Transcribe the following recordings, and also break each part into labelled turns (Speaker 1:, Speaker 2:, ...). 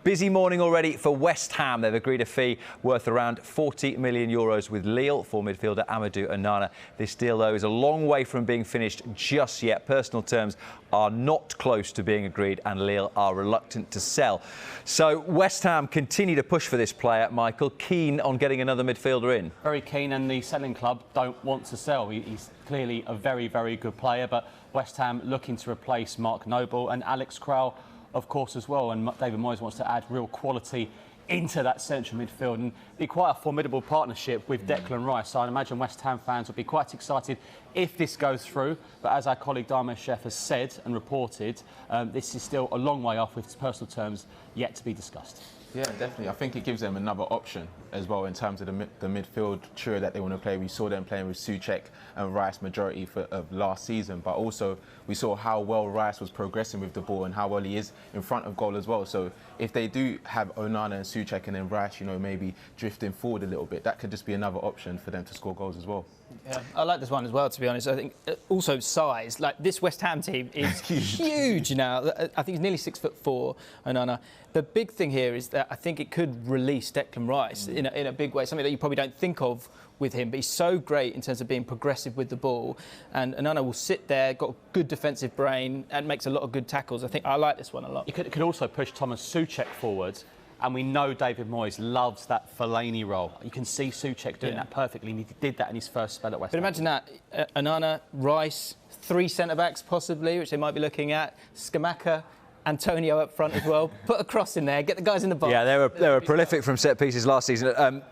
Speaker 1: Busy morning already for West Ham. They've agreed a fee worth around €40 million with Lille for midfielder Amadou Onana. This deal, though, is a long way from being finished just yet. Personal terms are not close to being agreed and Lille are reluctant to sell. So West Ham continue to push for this player, Michael, keen on getting another midfielder in.
Speaker 2: Very keen, and the selling club don't want to sell. He's clearly a very, very good player, but West Ham looking to replace Mark Noble and Alex Král, of course, as well. And David Moyes wants to add real quality into that central midfield and be quite a formidable partnership with Declan Rice. So I'd imagine West Ham fans would be quite excited if this goes through. But as our colleague Dharmesh Sheth has said and reported, this is still a long way off with personal terms yet to be discussed.
Speaker 3: Yeah, definitely. I think it gives them another option as well in terms of the midfield trio that they want to play. We saw them playing with Souček and Rice majority of last season, but also we saw how well Rice was progressing with the ball and how well he is in front of goal as well. So if they do have Onana and Souček and then Rice, maybe drifting forward a little bbit, that could just be another option for them to score goals as well.
Speaker 4: Yeah, I like this one as well, to be honest. I think also size. Like, this West Ham team is huge now. I think he's nearly 6'4", Onana. The big thing here is that I think it could release Declan Rice in a big way, something that you probably don't think of with him, but he's so great in terms of being progressive with the ball, and Onana will sit there, got a good defensive brain and makes a lot of good tackles. I think I like this one a lot.
Speaker 2: It could also push Thomas Souček forward. And we know David Moyes loves that Fellaini role. You can see Souček doing that perfectly, and he did that in his first spell at West Ham.
Speaker 4: But imagine that, Onana, Rice, 3 centre-backs possibly, which they might be looking at, Scamacca, Antonio up front as well. Put a cross in there, get the guys in the box.
Speaker 1: Yeah, they were prolific from set pieces last season.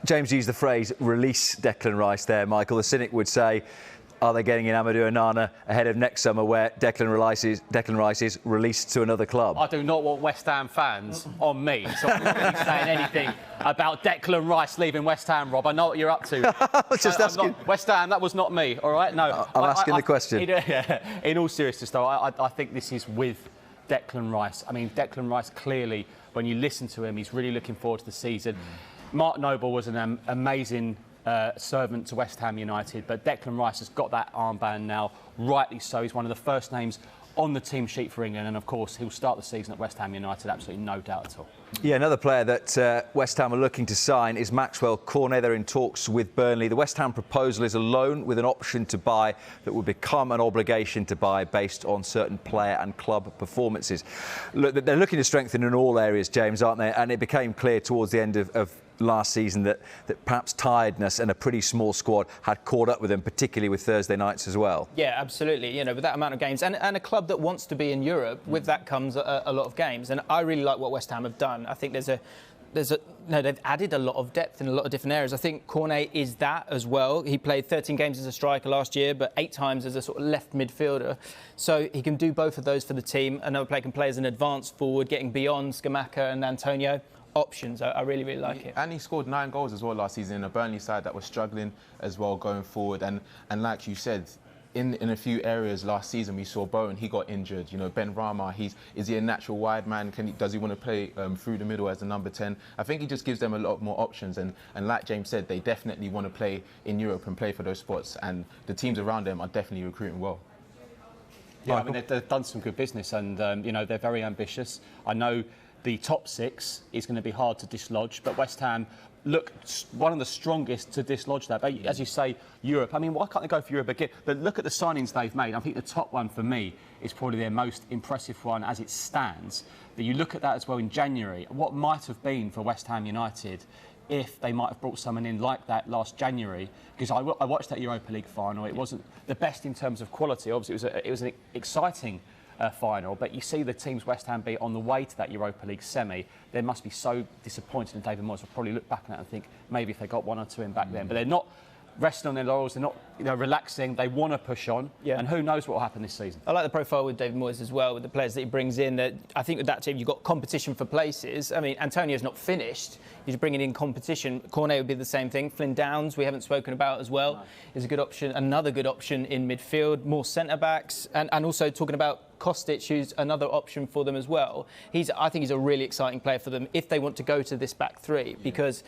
Speaker 1: James used the phrase, release Declan Rice there, Michael. The cynic would say, are they getting in Amadou Onana ahead of next summer where Declan Rice is released to another club?
Speaker 2: I do not want West Ham fans on me, so I'm not really saying anything about Declan Rice leaving West Ham, Rob. I know what you're up to.
Speaker 1: Just asking.
Speaker 2: West Ham, that was not me, all right? No.
Speaker 1: I'm asking the question.
Speaker 2: In all seriousness, though, I think this is with Declan Rice. I mean, Declan Rice, clearly, when you listen to him, he's really looking forward to the season. Mark Noble was an amazing servant to West Ham United, but Declan Rice has got that armband now, rightly so. He's one of the first names on the team sheet for England, and of course he'll start the season at West Ham United, absolutely no doubt at all.
Speaker 1: Yeah, another player that West Ham are looking to sign is Maxwell Cornet. They're in talks with Burnley. The West Ham proposal is a loan with an option to buy that would become an obligation to buy based on certain player and club performances. Look, they're looking to strengthen in all areas, James, aren't they? And it became clear towards the end of last season that perhaps tiredness and a pretty small squad had caught up with them, particularly with Thursday nights as well.
Speaker 4: Yeah, absolutely. With that amount of games and a club that wants to be in Europe, with that comes a lot of games. And I really like what West Ham have done. I think they've added a lot of depth in a lot of different areas. I think Cornet is that as well. He played 13 games as a striker last year, but 8 times as a sort of left midfielder. So he can do both of those for the team. Another player can play as an advanced forward, getting beyond Scamacca and Antonio. Options. I really, really like it.
Speaker 3: And he scored 9 goals as well last season in a Burnley side that was struggling as well going forward. And like you said, in a few areas last season we saw Bowen, he got injured. Ben Rama, is he a natural wide man? Does he want to play through the middle as the number 10? I think he just gives them a lot more options. And like James said, they definitely want to play in Europe and play for those spots. And the teams around them are definitely recruiting well.
Speaker 2: Yeah, I mean, they've done some good business, and they're very ambitious. I know the top 6 is going to be hard to dislodge, but West Ham look one of the strongest to dislodge that. But as you say, Europe. I mean, why can't they go for Europe again? But look at the signings they've made. I think the top one for me is probably their most impressive one as it stands. But you look at that as well in January. What might have been for West Ham United if they might have brought someone in like that last January, because I watched that Europa League final. It wasn't the best in terms of quality. Obviously, it was an exciting final, but you see the teams West Ham beat on the way to that Europa League semi. They must be so disappointed, and David Moyes will probably look back on that and think maybe if they got 1 or 2 in back then. But they're not resting on their laurels. They're not, relaxing. They want to push on. Yeah. And who knows what will happen this season.
Speaker 4: I like the profile with David Moyes as well, with the players that he brings in. That I think with that team, you've got competition for places. I mean, Antonio's not finished. He's bringing in competition. Cornet would be the same thing. Flynn Downs, we haven't spoken about as well, is a good option. Another good option in midfield. More centre-backs. And also talking about Kostic, who's another option for them as well. I think he's a really exciting player for them if they want to go to this back 3, because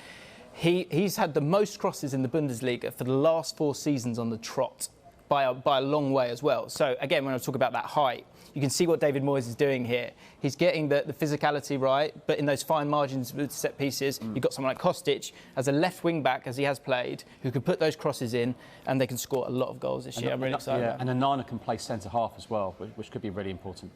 Speaker 4: he's had the most crosses in the Bundesliga for the last 4 seasons on the trot by a long way as well. So again, when I talk about that height, you can see what David Moyes is doing here. He's getting the physicality right, but in those fine margins with set pieces, you've got someone like Kostic as a left wing back, as he has played, who can put those crosses in, and they can score a lot of goals this year. I'm really excited.
Speaker 2: And Onana can play centre half as well, which could be really important.